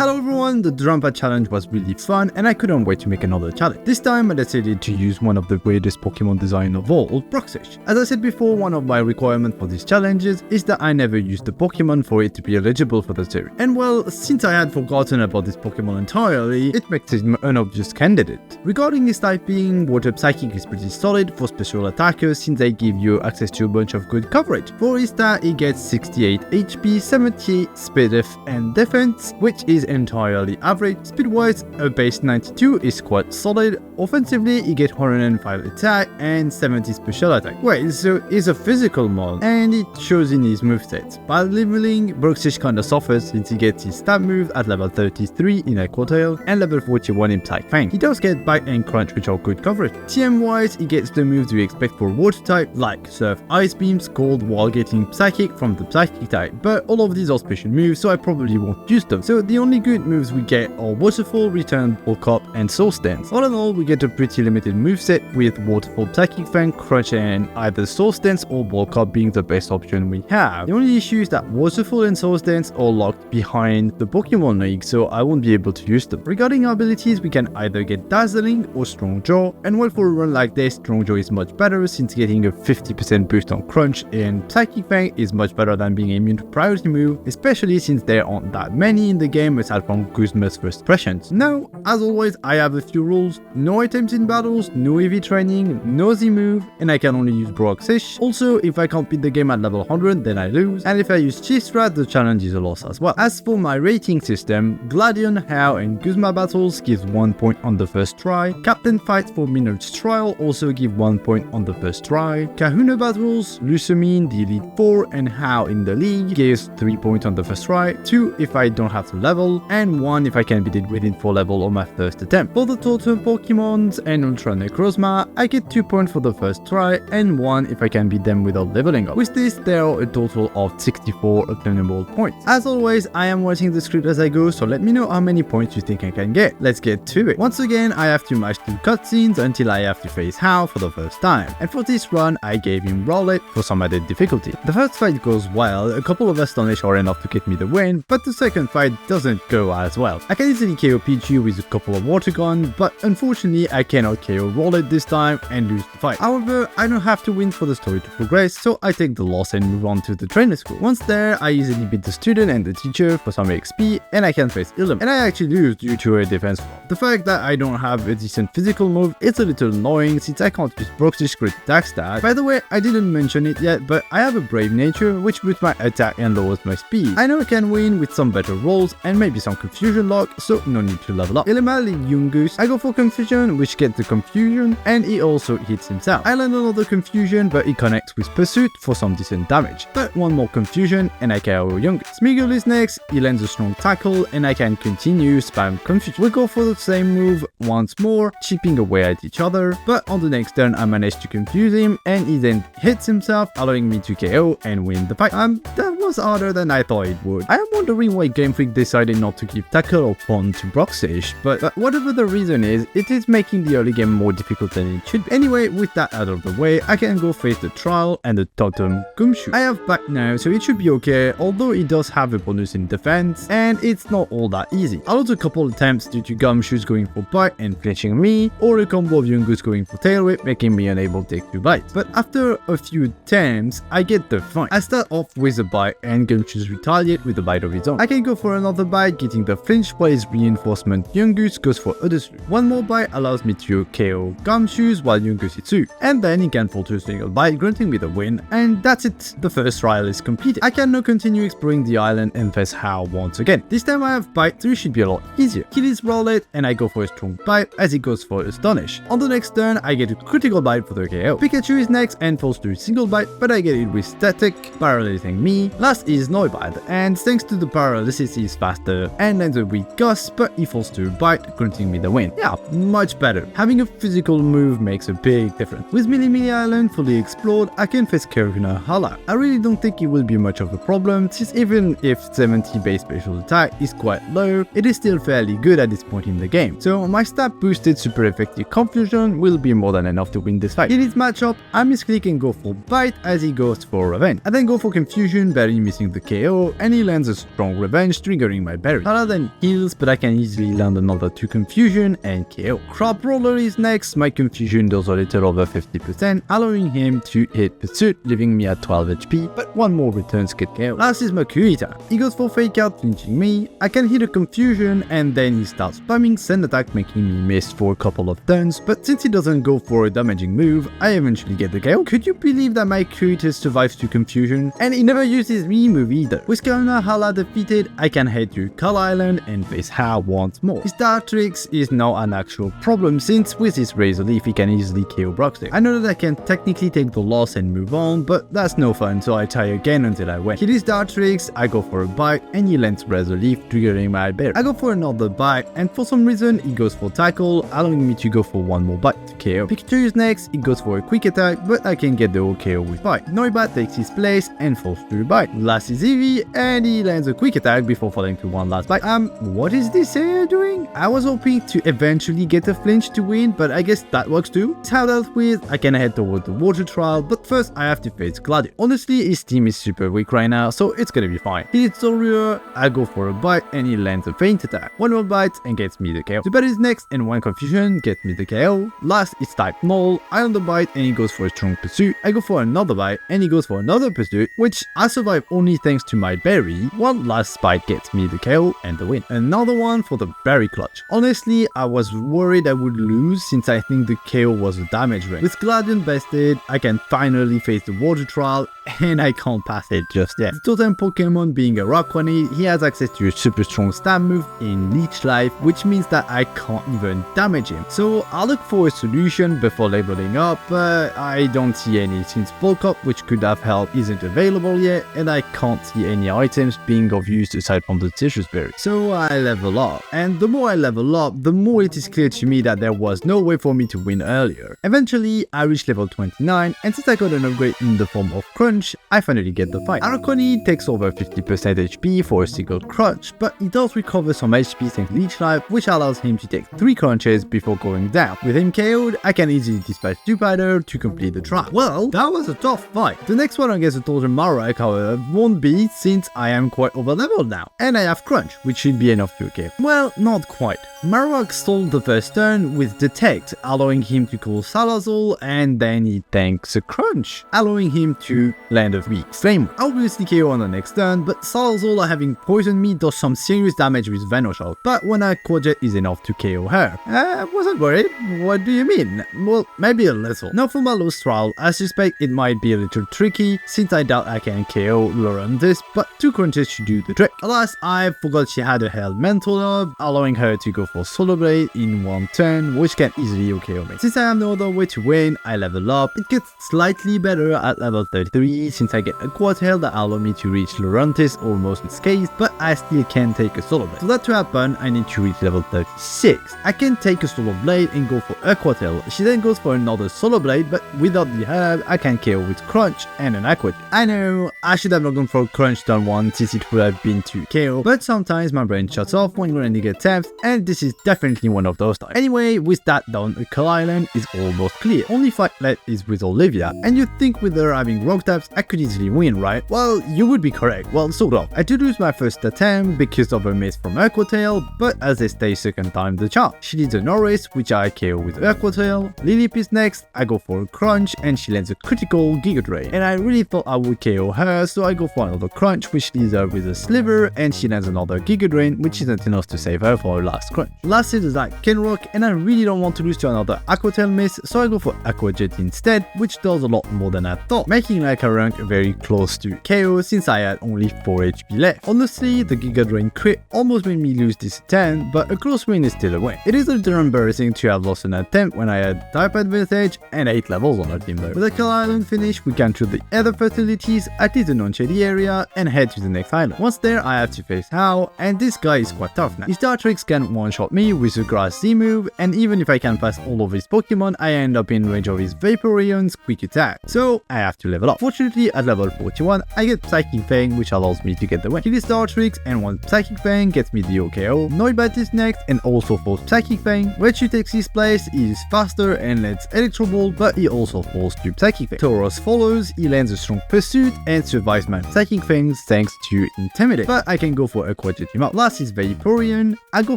Hello everyone, the drum pad challenge was really fun and I couldn't wait to make another challenge. This time I decided to use one of the weirdest Pokemon design of all, Bruxish. As I said before, one of my requirements for these challenges is that I never use the Pokemon for it to be eligible for the series. And well, since I had forgotten about this Pokemon entirely, it makes him an obvious candidate. Regarding his typing, Water Psychic is pretty solid for special attackers since they give you access to a bunch of good coverage. For his stat, he gets 68 HP, 70 speed and defense, which is entirely average. Speed-wise, a base 92 is quite solid. Offensively, he gets 105 attack and 70 special attack. Wait, so he's a physical mod, and it shows in his movesets. By leveling, Bruxish kinda suffers since he gets his stab move at level 33 in Aqua Tail and level 41 in Psych Fang. He does get Bite and Crunch, which are good coverage. TM-wise, he gets the moves we expect for Water type, like Surf, Ice Beams, Cold, while getting Psychic from the Psychic type, but all of these are special moves, so I probably won't use them. So the only good moves we get are Waterfall, Return, Bulk Up, and Source Dance. All in all, we get a pretty limited moveset with Waterfall, Psychic Fang, Crunch, and either Source Dance or Bulk Up being the best option we have. The only issue is that Waterfall and Source Dance are locked behind the Pokemon League, so I won't be able to use them. Regarding our abilities, we can either get Dazzling or Strong Jaw, and well, for a run like this, Strong Jaw is much better since getting a 50% boost on Crunch, and Psychic Fang is much better than being immune to priority move, especially since there aren't that many in the game aside from Guzma's first impressions. Now, as always, I have a few rules: no items in battles, no EV training, no Z move, and I can only use Bruxish. Also, if I can't beat the game at level 100, then I lose, and if I use Cheestrat, the challenge is a loss as well. As for my rating system, Gladion, Hao, and Guzma battles gives 1 point on the first try. Captain Fight for Minard's Trial also give 1 point on the first try. Kahuna battles, Lusamine, the Elite 4, and Hao in the league gives 3 points on the first try, 2 if I don't have to level, and 1 if I can beat it within 4 level on my first attempt. For the totem Pokemons and Ultra Necrozma, I get 2 points for the first try, and 1 if I can beat them without leveling up. With this, there are a total of 64 obtainable points. As always, I am writing the script as I go, so let me know how many points you think I can get. Let's get to it. Once again, I have to match 2 cutscenes until I have to face Hao for the first time, and for this run, I gave him Rowlet for some added difficulty. The first fight goes well, a couple of Astonish are enough to get me the win, but the second fight doesn't go as well. I can easily KO Pichu with a couple of Water Gun, but unfortunately I cannot KO Rowlet this time and lose the fight. However, I don't have to win for the story to progress, so I take the loss and move on to the trainer school. Once there, I easily beat the student and the teacher for some XP, and I can face Ilum, and I actually lose due to a defense flaw. The fact that I don't have a decent physical move is a little annoying since I can't use Bruxish crit attack stat. By the way, I didn't mention it yet, but I have a brave nature which boosts my attack and lowers my speed. I know I can win with some better rolls and maybe some confusion lock, so no need to level up. Elemental Yungus, I go for confusion, which gets the confusion, and he also hits himself. I land another confusion, but he connects with pursuit for some decent damage. But one more confusion and I KO Yungus. Smeagol is next, he lands a strong tackle and I can continue spam confusion. We go for the same move once more, chipping away at each other, but on the next turn I manage to confuse him and he then hits himself, allowing me to KO and win the fight. That was harder than I thought it would. I am wondering why Game Freak decided not to give tackle or pwn to Bruxish, but whatever the reason is, it is making the early game more difficult than it should be. Anyway, with that out of the way, I can go face the trial and the totem Gumshoe. I have back now, so it should be okay, although it does have a bonus in defense, and it's not all that easy. I lost a couple attempts due to Gumshoes going for bite and flinching me, or a combo of Yungus going for tail whip, making me unable to take 2 bites. But after a few attempts, I get the fight. I start off with a bite and Gumshoes retaliate with a bite of his own. I can go for another bite, getting the flinch while his reinforcement Yungus goes for other slew. One more bite allows me to KO Gumshoes while Yungus hits 2, and then he can fall to a single bite, granting me the win, and that's it. The first trial is completed. I can now continue exploring the island and face Hao once again. This time I have bite, so it should be a lot easier. Kill his Rowlet and I go for a strong bite as he goes for Astonish. On the next turn, I get a critical bite for the KO. Pikachu is next and falls to a single bite, but I get it with static, paralyzing me. Last is Noibad, and thanks to the paralysis he's faster and lands a weak gust, but he falls to a bite, granting me the win. Yeah, much better. Having a physical move makes a big difference. With Mili Island fully explored, I can face Karuna Hala. I really don't think it will be much of a problem, since even if 70 base special attack is quite low, it is still fairly good at this point in the game. So my stat boosted super effective confusion will be more than enough to win this fight. In his matchup, I misclick and go for bite as he goes for revenge. I then go for confusion, burying missing the KO, and he lands a strong revenge, triggering my berry. Harder than heals, but I can easily land another 2 confusion and KO. Crop Roller is next. My confusion does a little over 50%, allowing him to hit Pursuit, leaving me at 12 HP, but one more returns get KO. Last is my Kuita. He goes for Fake Out, flinching me. I can hit a confusion, and then he starts spamming Send Attack, making me miss for a couple of turns, but since he doesn't go for a damaging move, I eventually get the KO. Could you believe that my Kuita survives to confusion? And he never uses re-move either. With Karuna Hala defeated, I can head to Kala Island and face Ha once more. His Dartrix is now an actual problem, since with his Razor Leaf he can easily KO Bruxish. I know that I can technically take the loss and move on, but that's no fun, so I try again until I win. Hit his Dartrix, I go for a bite, and he lands Razor Leaf, triggering my bear. I go for another bite, and for some reason he goes for Tackle, allowing me to go for one more bite to KO. Pikachu is next. He goes for a quick attack, but I can get the KO with bite. Noibat takes his place and falls through bite. Last is Eevee, and he lands a quick attack before falling to one last bite. What is this area doing? I was hoping to eventually get a flinch to win, but I guess that works too. It's how dealt with. I can head toward the water trial, but first I have to face Gladius. Honestly, his team is super weak right now, so it's gonna be fine. He hits Zorua, I go for a bite, and he lands a feint attack. One more bite and gets me the KO. Zubat is next, and one confusion gets me the KO. Last is type Null. I on the bite, and he goes for a strong pursuit. I go for another bite, and he goes for another pursuit, which I survive only thanks to my berry. One last bite gets me the KO and the win. Another one for the berry clutch. Honestly, I was worried I would lose since I think the KO was a damage range. With Gladion bested, I can finally face the water trial, and I can't pass it just yet. The totem Pokemon being a Rockwanny, he has access to a super strong stab move in Leech Life, which means that I can't even damage him. So I'll look for a solution before leveling up, but I don't see any since Bulk Up, which could have helped, isn't available yet, and I can't see any items being of use aside from the Citrus Berry. So I level up, and the more I level up, the more it is clear to me that there was no way for me to win earlier. Eventually, I reached level 29, and since I got an upgrade in the form of Crunch, I finally get the fight. Araconi takes over 50% HP for a single crunch, but he does recover some HP thanks to Leech Life, which allows him to take 3 crunches before going down. With him KO'd, I can easily dispatch Stupider to complete the trial. Well, that was a tough fight. The next one against the Totem Marowak, however, won't be since I am quite over leveled now, and I have Crunch, which should be enough to KO. Well, not quite. Marowak stalled the first turn with Detect, allowing him to call Salazar, and then he tanks a Crunch, allowing him to land a weak Flame. Obviously KO on the next turn, but Salazar having poisoned me does some serious damage with Venoshock, but when I Quadjet is enough to KO her. I wasn't worried. What do you mean? Well, maybe a little. Now for my last trial, I suspect it might be a little tricky, since I doubt I can KO Lurantis, but 2 crunches should do the trick. Alas, I forgot she had a held mental orb, allowing her to go for Solar Blade in one turn, which can easily KO me. Since I have no other way to win, I level up. It gets slightly better at level 33, since I get a Quad Tail that allows me to reach Lurantis almost unscathed, but I still can take a Solar Blade. For that to happen, I need to reach level 36. I can take a Solar Blade and go for Aqua Tail. She then goes for another Solar Blade, but without the herb, I can KO with Crunch and an Aqua Tail. I know, I should have not gone for Crunch turn 1 since it would have been 2 KO, but sometimes my brain shuts off when grinding attempts, and this is definitely one of those times. Anyway, with that done, Kala Island is almost clear. Only fight left is with Olivia, and you'd think with her having rock types, I could easily win, right? Well, you would be correct. Well, sort of. I did lose my first attempt because of a miss from Aqua Tail, but as they stay second time the charm. She needs a Norris, which I KO with Aqua Tail. Lilip is next, I go for a Crunch, and she lands a critical Giga Drain. And I really thought I would KO her, so I go for another Crunch, which leaves her with a Sliver, and she lands another Giga Drain, which isn't enough to save her for her last Crunch. Last is like Kenrock, and I really don't want to lose to another Aqua Tail miss, so I go for Aqua Jet instead, which does a lot more than I thought, making like a rank very close to KO since I had only 4 HP left. Honestly, the Giga Drain crit almost made me lose this attempt, but a close win is still a win. It is a little embarrassing to have lost an attempt when I had type advantage and 8 levels on our team though. With the Kala Island finish, we can through the other facilities, at least the non-shady area, and head to the next island. Once there, I have to face Hao, and this guy is quite tough now. His Dartrix can one-shot me with a Grass Z move, and even if I can pass all of his Pokemon, I end up in range of his Vaporeon's quick attack, so I have to level up. Fortunately, at level 41, I get Psychic Fang, which allows me to get the win. Kill his Dartrix, and one Psychic Fang gets me the OKO. Noibat is next, and also falls Psychic Fang. When she takes his place, he is faster and lets Electro Ball, but he also falls to Psychic Fang. Tauros follows, he lands a strong Pursuit, and survives utilize my psychic things thanks to Intimidate, but I can go for Aqua to team up. Last is Vaporeon. I go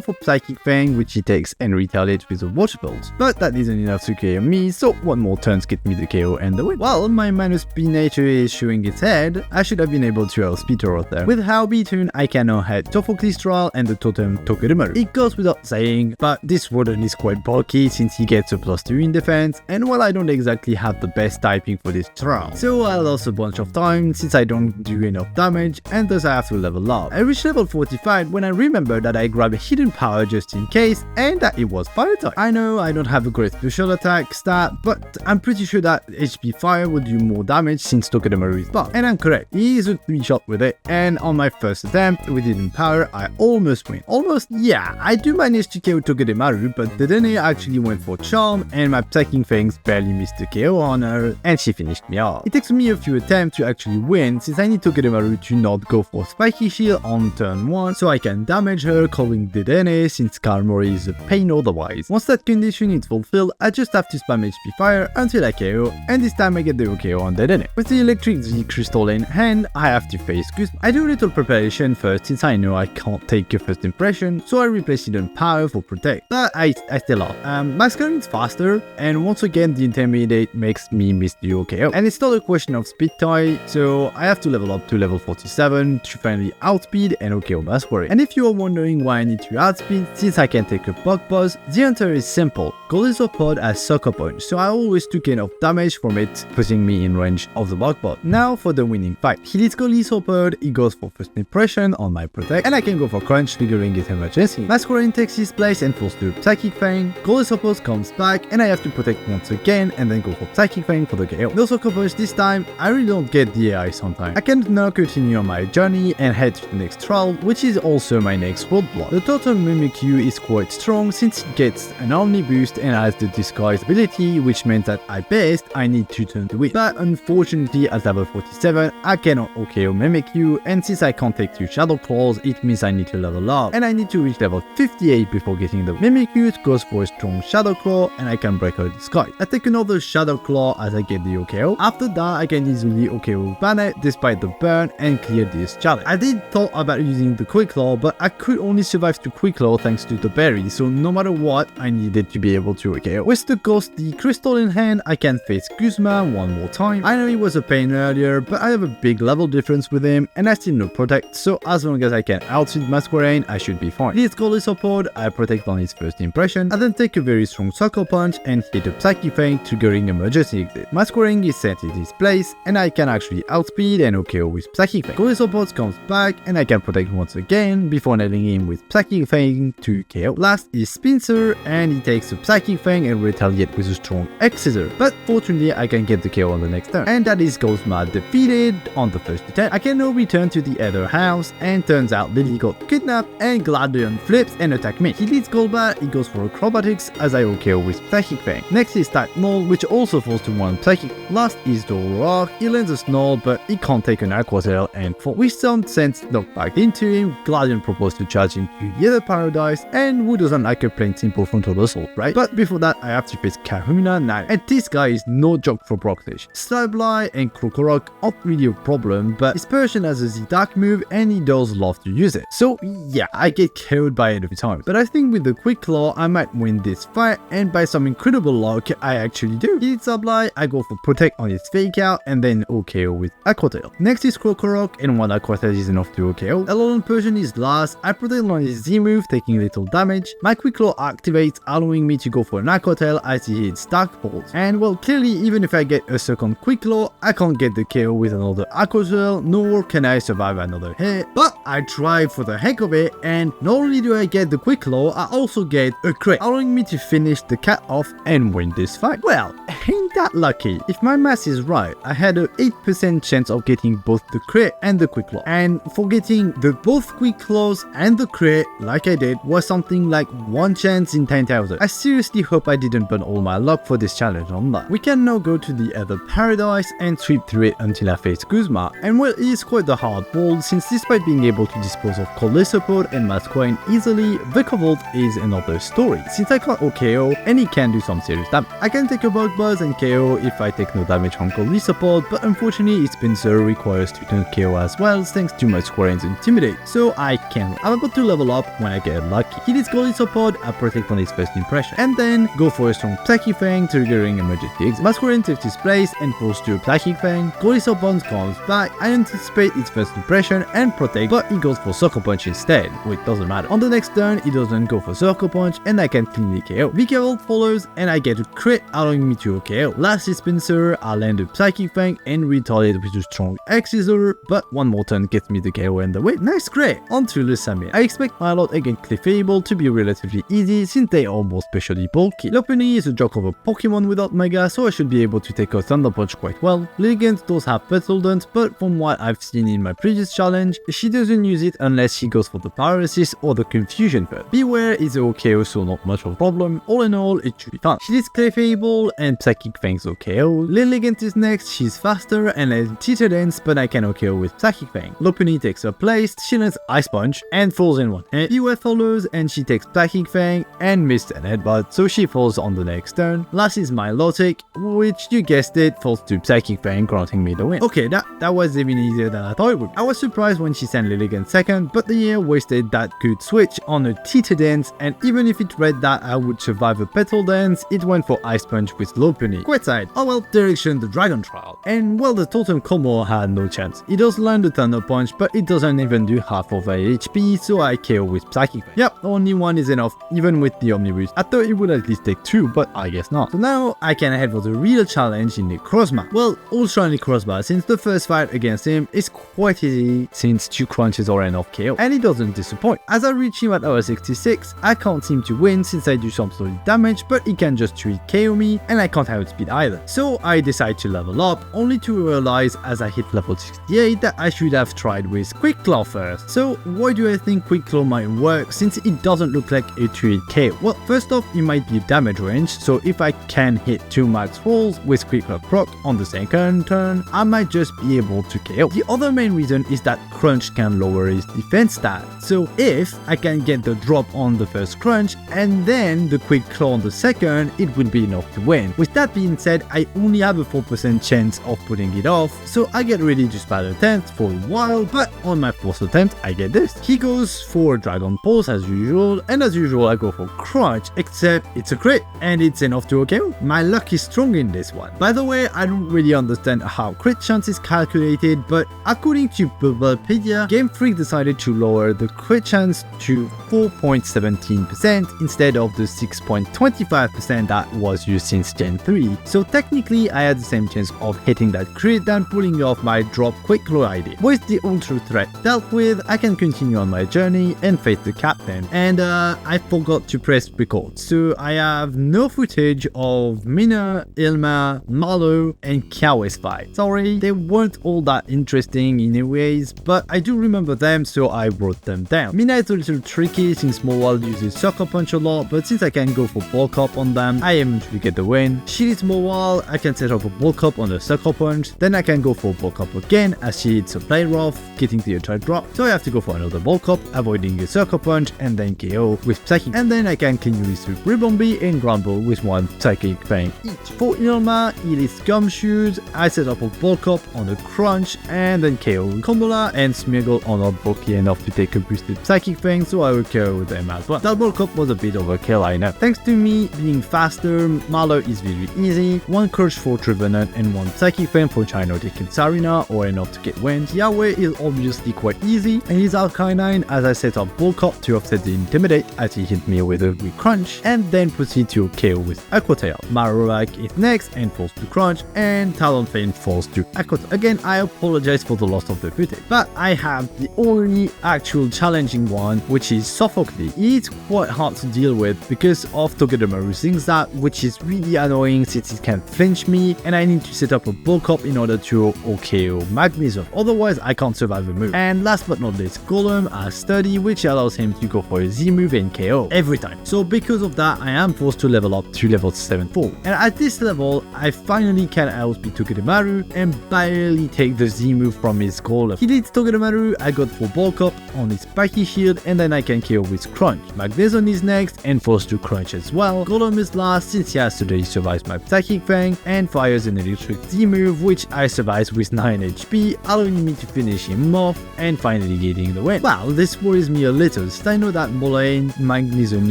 for Psychic Fang, which he takes and retaliates with the Water Pulse, but that isn't enough to KO me, so one more turn get me the KO and the win. While my -B nature is showing its head, I should have been able to outspeed her out there. With how beaten, I can now head Tofoclistral and the totem Togedemaru. It goes without saying, but this Rodent is quite bulky since he gets a +2 in defense, and while I don't exactly have the best typing for this trial, so I lost a bunch of time since I don't do enough damage, and thus I have to level up. I reached level 45 when I remembered that I grabbed a hidden power just in case, and that it was fire type. I know I don't have a great special attack stat, but I'm pretty sure that HP fire would do more damage since Togedemaru is buffed. And I'm correct, he is a 3-shot with it, and on my first attempt with hidden power, I almost win. Almost, yeah, I do manage to KO Togedemaru, but Dedenne actually went for Charm, and my Psychic Fangs barely missed the KO on her, and she finished me off. It takes me a few attempts to actually win, since I need Togedemaru to not go for Spiky Shield on turn 1, so I can damage her, calling Dedenne, since Karmori is a pain otherwise. Once that condition is fulfilled, I just have to spam HP fire until I KO, and this time I get the KO on Dedenne. With the Electric Z Crystal in hand, I have to face Guzma. I do a little preparation first since I know I can't take a first impression, so I replace hidden power for Protect, but I still lost. Masquerade is faster, and once again the Intimidate makes me miss the KO. And it's not a question of speed tie, so I have to level up to level 47 to finally outspeed and KO Masquerade. And if you are wondering why I need to outspeed since I can take a bug buzz, the answer is simple. Golisopod has Sucker Punch, so I always took enough damage from it, putting me in range of the bug buzz. Now for the winning fight. He leads Golisopod, he goes for first impression on my Protect, and I can go for Crunch, triggering his emergency. Masquerade takes his place and falls to Psychic Fang. Golisopod comes back, and I have to Protect once again, and then go for Psychic Fang for the KO. No Sucker Punch this time, I really don't get the AI sometimes. I can now continue on my journey and head to the next trial, which is also my next roadblock. The Total Mimikyu is quite strong since it gets an Omni boost and has the Disguise ability, which means that at best I need 2 turns to win. But unfortunately at level 47 I cannot OKO Mimikyu, and since I can't take 2 Shadow Claws, it means I need to level up, and I need to reach level 58 before getting the Mimikyu. Goes for a strong Shadow Claw, and I can break her Disguise. I take another Shadow Claw as I get the OKO. After that I can easily OKO Bannet despite the burn and clear this challenge. I did thought about using the Quick Claw, but I could only survive to Quick Claw thanks to the berry, so no matter what, I needed to be able to OKO. With the Ghost the Crystal in hand, I can face Guzma one more time. I know he was a pain earlier, but I have a big level difference with him, and I still no Protect, so as long as I can outspeed Masquerade, I should be fine. His Golisopod, I Protect on his first impression, I then take a very strong Sucker Punch and hit a Psychic Fang, triggering emergency exit. Masquerade is set in his place, and I can actually outspeed and OKO with Psychic Fang. Golisopod comes back, and I can Protect once again before nailing him with Psychic Fang to KO. Last is Spincer, and he takes a Psychic Fang and retaliate with a strong X-Scissor, but fortunately I can get the KO on the next turn. And that is Gozma defeated on the first attempt. I can now return to the other house, and turns out Lily got kidnapped, and Gladion flips and attack me. He leads Golbat, he goes for Acrobatics as I OKO with Psychic Fang. Next is Type Null, which also falls to 1 Psychic. Last is Zoroark, he lands a Snarl, but he can't take an Aqua Tail and fall. Wisdom sends knocked back into him, Gladion proposed to charge into the other Paradise, and who doesn't like a plain simple frontal assault, right? But before that I have to face Kahuna now, and this guy is no joke for Bruxish. Starblye and Krokorok aren't really a problem, but his person has a Z-Dark move and he does love to use it. So yeah, I get killed by it every time. But I think with the Quick Claw I might win this fight, and by some incredible luck I actually do. He hits Starblye, I go for Protect on his Fake Out, and then OKO with Aqua Tail. Next is Krokorok, and one Aqua Tail is enough to OKO. Alolan Persian is last, I Protect on his Z move, taking little damage. My Quick Claw activates, allowing me to go for an Aqua Tail as he hits Dark Bolt. And well, clearly even if I get a second Quick Claw, I can't get the KO with another Aqua Tail, nor can I survive another hit. But I try for the heck of it, and not only do I get the Quick Claw, I also get a crit, allowing me to finish the cat off and win this fight. Well, ain't that lucky? If my math is right, I had a 8% chance of getting both the crit and the Quick Claw. And for getting the both Quick Claws and the crit, like I did, was something like 1 chance in 10,000. I seriously hope I didn't burn all my luck for this challenge on that. We can now go to the other Paradise and sweep through it until I face Guzma. And well, it is quite the hard ball, since despite being able to dispose of Golisopod and Masquerade easily, the Kobold is another story, since I can't OKO and he can do some serious damage. I can take a Bug Buzz and KO if I take no damage from Golisopod, but unfortunately his Pinsir Spincer requires to turn KO as well thanks to my Square's Intimidate, so I can. I'm about to level up when I get lucky. He needs Gold Support, I protect on his first impression, and then go for a strong Psychic Fang, triggering emergency exit. My Square takes his place and falls to a Psychic Fang. Gold Support comes back, I anticipate its first impression and protect, but he goes for Sucker Punch instead, which doesn't matter. On the next turn, he doesn't go for Sucker Punch, and I can cleanly KO. Vicaval follows, and I get a crit, allowing me to KO. Last is Spincer, I land a Psychic Fang and retaliate with a strong X-Scissor, but one more turn gets me the KO and the win. Nice crit! On to Lusamir. I expect my lot against Clefable to be relatively easy since they are more specially bulky. Lopunny is a joke of a Pokemon without Mega, so I should be able to take a Thunder Punch quite well. Lilligant does have Petal Dance, but from what I've seen in my previous challenge, she doesn't use it unless she goes for the Paralysis or the Confusion first. Beware is OKO, so not much of a problem. All in all, it should be fun. She needs Clefable and Psychic Fang's OKO. Lilligant is next, she's faster and has Teeter Dance, but I can OKO with Psychic Fang. Lopunny takes her place, she lands Ice Punch and falls in one hit. Beware follows and she takes Psychic Fang and missed an headbutt, so she falls on the next turn. Last is Milotic, which you guessed it, falls to Psychic Fang, granting me the win. Okay, that was even easier than I thought it would be. I was surprised when she sent Lilligant second, but the air wasted that good switch on a Teeter Dance, and even if it read that I would survive a Petal Dance, it went for Ice Punch with Lopunny. Quite side. Oh well, Direction the Dragon Trial. And well, the Totem Como had no chance. It does land a Thunder Punch, but it doesn't even do half of her HP, so I KO with Psychic Fang. Yep, only one is enough, even with the Omnibus. I thought it would at least take two, but I guess not. So now I can head for the real challenge in Necrozma. Well, Ultra Necrozma, since the first fight against him is quite easy since 2 crunches are enough KO, and he doesn't disappoint. As I reach him at hour 66, I can't seem to win since I do some solid damage, but he can just 3 KO me, and I can't outspeed either. So I decide to level up, only to realize as I hit level 68 that I should have tried with Quick Claw first. So why do I think Quick Claw might work since it doesn't look like a 3-hit KO? Well, first off, it might be damage range, so if I can hit 2 max rolls with Quick Claw proc on the second turn, I might just be able to KO. The other main reason is that Crunch can lower his defense stat, so if I can get the drop on the first Crunch and then the Quick Claw on the second, it would be enough to win. With that being said, I only have a 4% chance of putting it off, so I get ready to spam attempt for a while, but on my 4th attempt, I get this. He goes for Dragon Pulse as usual, and as usual I go for Crunch, except it's a crit, and it's enough to KO. My luck is strong in this one. By the way, I don't really understand how crit chance is calculated, but according to Bubblepedia, Game Freak decided to lower the crit chance to 4.17% instead of the 6.25% that was used since Gen 3, so technically I had the same chance of hitting that crit than pulling off my drop Quick Claw idea. With the Ultra Threat dealt with, I can continue on my journey and face the captain. And I forgot to press record, so I have no footage of Mina, Ilma, Marlo, and Kiawe's fight. Sorry, they weren't all that interesting anyways, but I do remember them, so I wrote them down. Mina is a little tricky since Mowal uses Sucker Punch a lot, but since I can go for Bulk Up on them, I eventually get the win. She hits Mowal, I can set up a Bulk Up on the Sucker Punch, then I can go for Bulk Up again as she hits a Play Rough, getting the attack drop, so I have to go for another Bulk Up, avoiding a Sucker Punch, and then KO with Psychic, and then I can clean with Ribombee and Grumble with 1 Psychic Fang each. For Ilma, he hits Gumshoes, I set up a Bulk Up on a Crunch, and then KO Kombola and Smeargle are not bulky enough to take a boosted Psychic Fang, so I will KO them as well. That Bulk Up was a bit overkill, I know. Thanks to me being faster, Marlo is very easy, 1 Crush for Trevenant and 1 Psychic Fang for Chinotic and Sarina, or enough to get wins. Yahweh is obviously quite easy, and he's Arcanine as I set up Bulk Up to offset the Intimidate as he hit me with a weak Crunch, and then proceed to KO with Aqua Tail. Marowak is next and falls to Crunch, and Talonflame falls to Aqua Tail. Again, I apologize for the loss of the footage, but I have the only actual challenging one, which is Sophocles. It's quite hard to deal with because of Togedemaru Zingzat, which is really annoying since it can flinch me, and I need to set up a Bulk Up in order to OKO Magnetism, otherwise I can't survive a move. And last but not least, Golem has Study, which allows him to go for a Z move and KO every time. So because of that, I am forced to level up to level 74. And at this level, I finally can outspeed Togedemaru and barely take the Z move from his Golem. He leads Togedemaru, I got for Bulk Up on his Spiky Shield, and then I can KO with Crunch. Magnezone is next and forced to Crunch as well. Golem is last since yesterday he survives my Psychic Fang and fires an Electric Z move, which I survive with with 9 HP, allowing me to finish him off and finally getting the win. Well, this worries me a little since I know that Monolocke Magnesium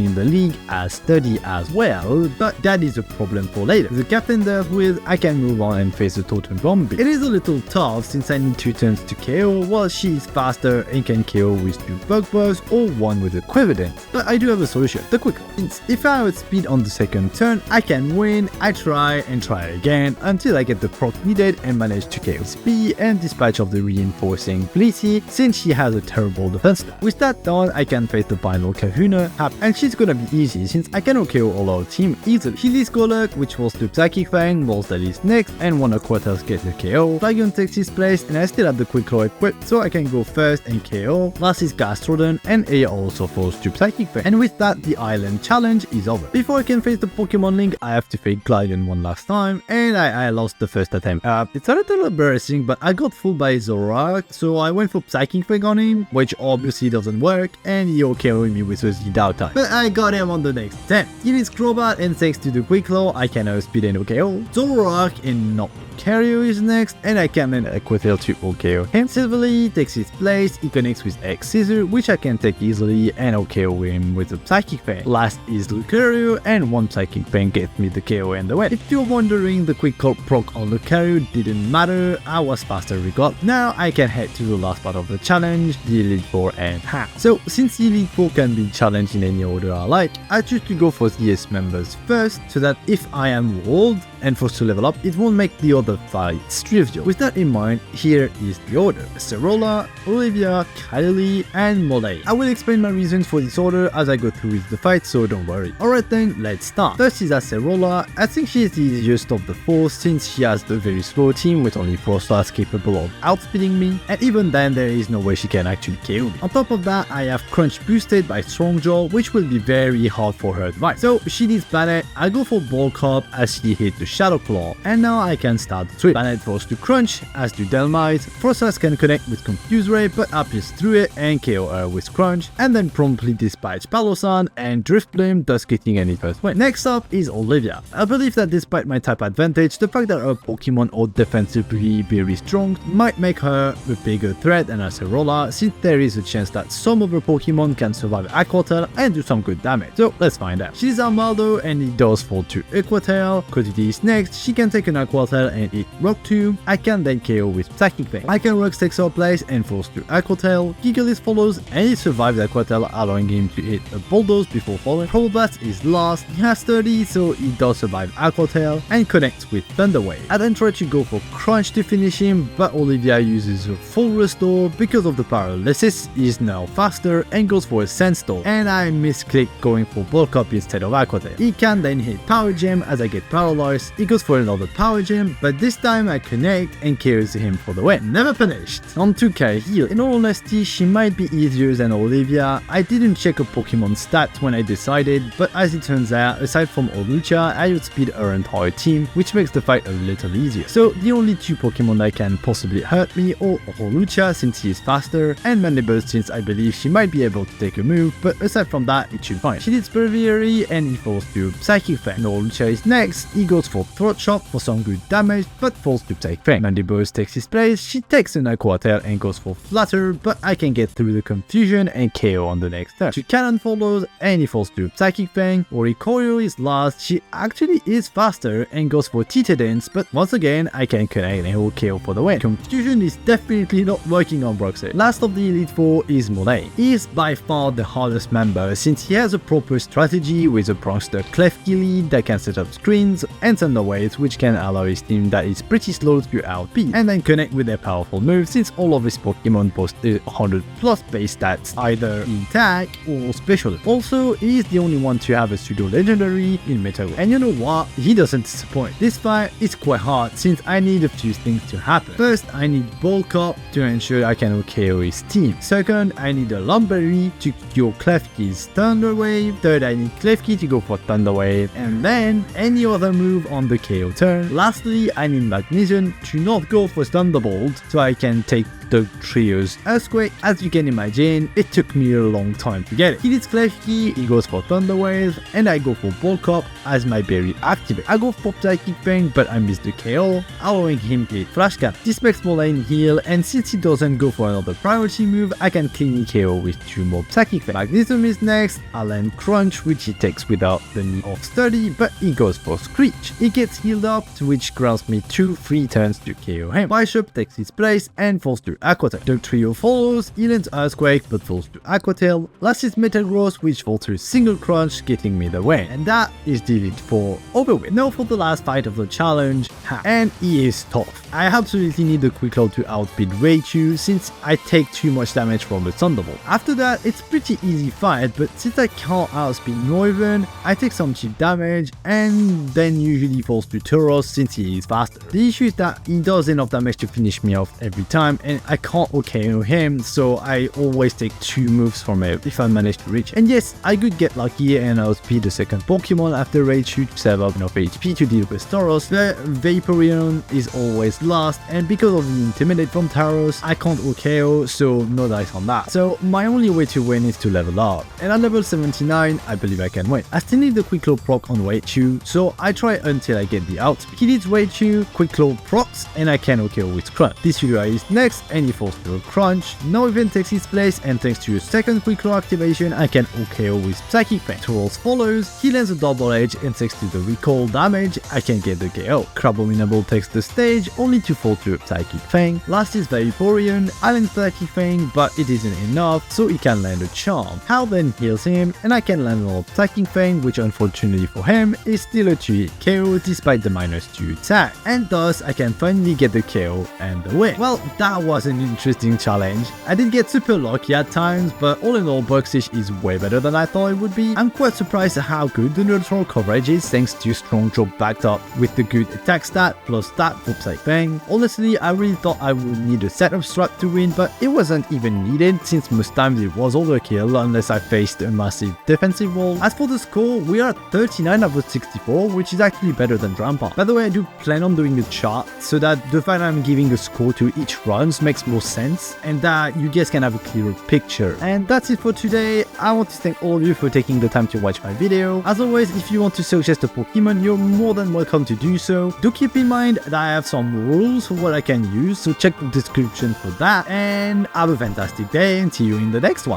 in the league has 30 as well, but that is a problem for later. The captain dealt with, I can move on and face the Totem Bomb. It is a little tough since I need 2 turns to KO, while she is faster and can KO with 2 bug bugs or 1 with equivalent. But I do have a solution, the quick lock. Since if I outspeed on the second turn, I can win, I try and try again until I get the proc needed and manage to KO Speed and dispatch of the reinforcing Blissey since she has a terrible defense. With that done, I can face the final Kahuna, and she's gonna be easy since I can KO all our team easily. He leads Golurk, which was to Psychic Fang, whilst that is next, and one of Quarters gets a KO. Dragon takes his place, and I still have the Quick Claw equipped, so I can go first and KO. Last is Gastrodon, and A also falls to Psychic Fang. And with that, the island challenge is over. Before I can face the Pokemon Link, I have to face Glion one last time, and I lost the first attempt. It's a little embarrassing, but I got fooled by Zoroark, so I went for Psychic Fang on him, which obviously doesn't work, and he KO'd me with a Z-Dow type. But I got him on the next attempt. He is Crobat, and thanks to the Quick Claw, I can outspeed and KO. Zoroark and not Cario is next, and I can then Equitail to KO him. Silverly takes his place, he connects with X Scissor, which I can take easily and KO him with a Psychic Fang. Last is Lucario, and one Psychic Fang gets me the KO and the win. If you're wondering, the Quick Claw proc on Lucario didn't matter, I was faster regardless. Now I can head to the last part of the challenge, the Elite Four and half. So since the Elite Four can be challenged in any order I like, I choose to go for the S members first, so that if I am walled and forced to level up, it won't make the other fights trivial. With that in mind, here is the order: Cerola, Olivia, Kylie, and Monolocke. I will explain my reasons for this order as I go through with the fight, so don't worry. Alright then, let's start. First is Acerola. I think she is the easiest of the 4 since she has the very slow team with only 4 stars capable of outspeeding me, and even then there is no way she can actually KO me. On top of that, I have Crunch boosted by Strong Jaw, which will be very hard for her to fight. So she needs Banette, I go for Bulk Up as she hit the Shadow Claw, and now I can start the sweep. Banette falls to Crunch, as do Delmite. Frostas can connect with Confuse Ray, but I pierce through it and KO her with Crunch, and then promptly dispatch Palosan and Drift Blame, thus getting any first win. Next up is Olivia. I believe that despite my type advantage, the fact that her Pokemon are defensively very strong might make her a bigger threat than Acerola, since there is a chance that some of her Pokemon can survive Aqua Tail and do some good damage. So let's find out. She's Armaldo, and it does fall to Aqua Tail. Codity is next, she can take an Aqua Tail and hit Rock 2. I can then KO with Psychic Fang. I can Rock takes her place and falls to Aqua Tail. Gigalith follows, and he survives Aqua Tail, allowing him to hit a Bulldoze before falling. Proboblast is last, he has 30, so he does survive Aqua Tail and connects with Thunder Wave. I then try to go for Crunch to finish him, but Olivia uses a full restore because of the paralysis. He is now faster and goes for a Sandstorm, and I misclick going for Bulk Up instead of Aqua Tail. He can then hit Power Gem as I get paralyzed. He goes for another Power Gem, but this time I connect and KOs him for the win. Never finished. On to Heal. In all honesty, she might be easier than Olivia. I didn't check her Pokemon stats when I decided, but as it turns out, aside from Olucha, I outspeed her entire team, which makes the fight a little easier. So the only 2 Pokemon that can possibly hurt me are Olucha since he is faster, and Mandible since I believe she might be able to take a move, but aside from that, it should be fine. She did Braviary and he falls to Psychic Fang. Olucha is next, he goes for Throat Chop for some good damage, but falls to Psychic Fang. Mandible takes his place, she takes an Aqua Tail and goes for Flutter, but I can get through the confusion and KO on the next turn. Cannon follows, and he falls to Psychic Fang. Oricorio is last, she actually is faster and goes for Titadance, but once again, I can connect and will KO for the win. Confusion is definitely not working on Bruxish. Last of the Elite Four is Monolocke. He is by far the hardest member since he has a proper strategy with a Prankster Klefki lead that can set up screens and Thunder Waves, which can allow his team that is pretty slow to outbeat, and then connect with their powerful moves since all of his Pokemon post 100 plus base stats, either in attack or special. Also, he is the only one to have a pseudo legendary in Metal, and you know what? He doesn't disappoint. This fight is quite hard since I need a few things to happen. First, I need Bulk Up to ensure I can KO his team. Second, I need a Lumberry to cure Klefki's Thunder Wave. Third, I need Klefki to go for Thunder Wave, and then any other move on the KO turn. Lastly, I need Magnesium to not go for Thunderbolt so I can take Dog Trio's Earthquake. As you can imagine, it took me a long time to get it. He needs Klefki, he goes for Thunder Wave, and I go for Bulk Up as my berry activate. I go for Psychic Fang, but I miss the KO, allowing him to hit Flash Cannon. This makes more lane heal, and since he doesn't go for another priority move, I can cleanly KO with 2 more Psychic Fang. Magnetism is next, I land Crunch, which he takes without the need of Sturdy, but he goes for Screech. He gets healed up, which grants me 2 free turns to KO him. Bishop takes his place and falls to Aqua Tail. Dog Trio follows, he lands Earthquake but falls to Aqua Tail. Last is Metal Growth, which falls to single Crunch, getting me the win. And that is Delete for over with. Now for the last fight of the challenge, and he is tough. I absolutely need the Quick Claw to outbeat Raichu since I take too much damage from the Thunderbolt. After that, it's pretty easy fight, but since I can't outspeed Noivern, I take some cheap damage and then usually falls to Tauros since he is faster. The issue is that he does enough damage to finish me off every time and I can't OKO him, so I always take 2 moves from him if I manage to reach. And yes, I could get lucky and outspeed the second Pokemon after Raichu to save up enough HP to deal with Tauros, but Vaporeon is always last, and because of the Intimidate from Tauros, I can't OKO, so no dice on that. So my only way to win is to level up, and at level 79, I believe I can win. I still need the Quick Claw proc on Raichu, so I try until I get the outspeed. He needs Raichu, Quick Claw procs, and I can OKO with Crunch. This UI is next, and he falls to a Crunch. Now even takes his place, and thanks to a second Quick Claw activation, I can OKO with Psychic Fang. Tauros follows, he lands a Double Edge, and thanks to the recall damage, I can get the KO. Crabominable takes the stage, only to fall to a Psychic Fang. Last is Vaporeon, I land Psychic Fang, but it isn't enough, so he can land a Charm. Hal then heals him, and I can land another Psychic Fang, which unfortunately for him is still a 2-hit KO despite the -2 attack, and thus I can finally get the KO and the win. Well, that was an interesting challenge. I did get super lucky at times, but all in all, Bruxish is way better than I thought it would be. I'm quite surprised at how good the neutral coverage is thanks to strong drop backed up with the good attack stat plus stat for Psychic Fang. Honestly, I really thought I would need a setup strat to win, but it wasn't even needed since most times it was overkill unless I faced a massive defensive wall. As for the score, we are at 39 out of 64, which is actually better than Grandpa. By the way, I do plan on doing a chart so that the fact I'm giving a score to each runs makes more sense and that you guys can have a clearer picture. And that's it for today. I want to thank all of you for taking the time to watch my video. As always, if you want to suggest a Pokemon, you're more than welcome to do so. Do keep in mind that I have some rules for what I can use, so check the description for that. And have a fantastic day and see you in the next one.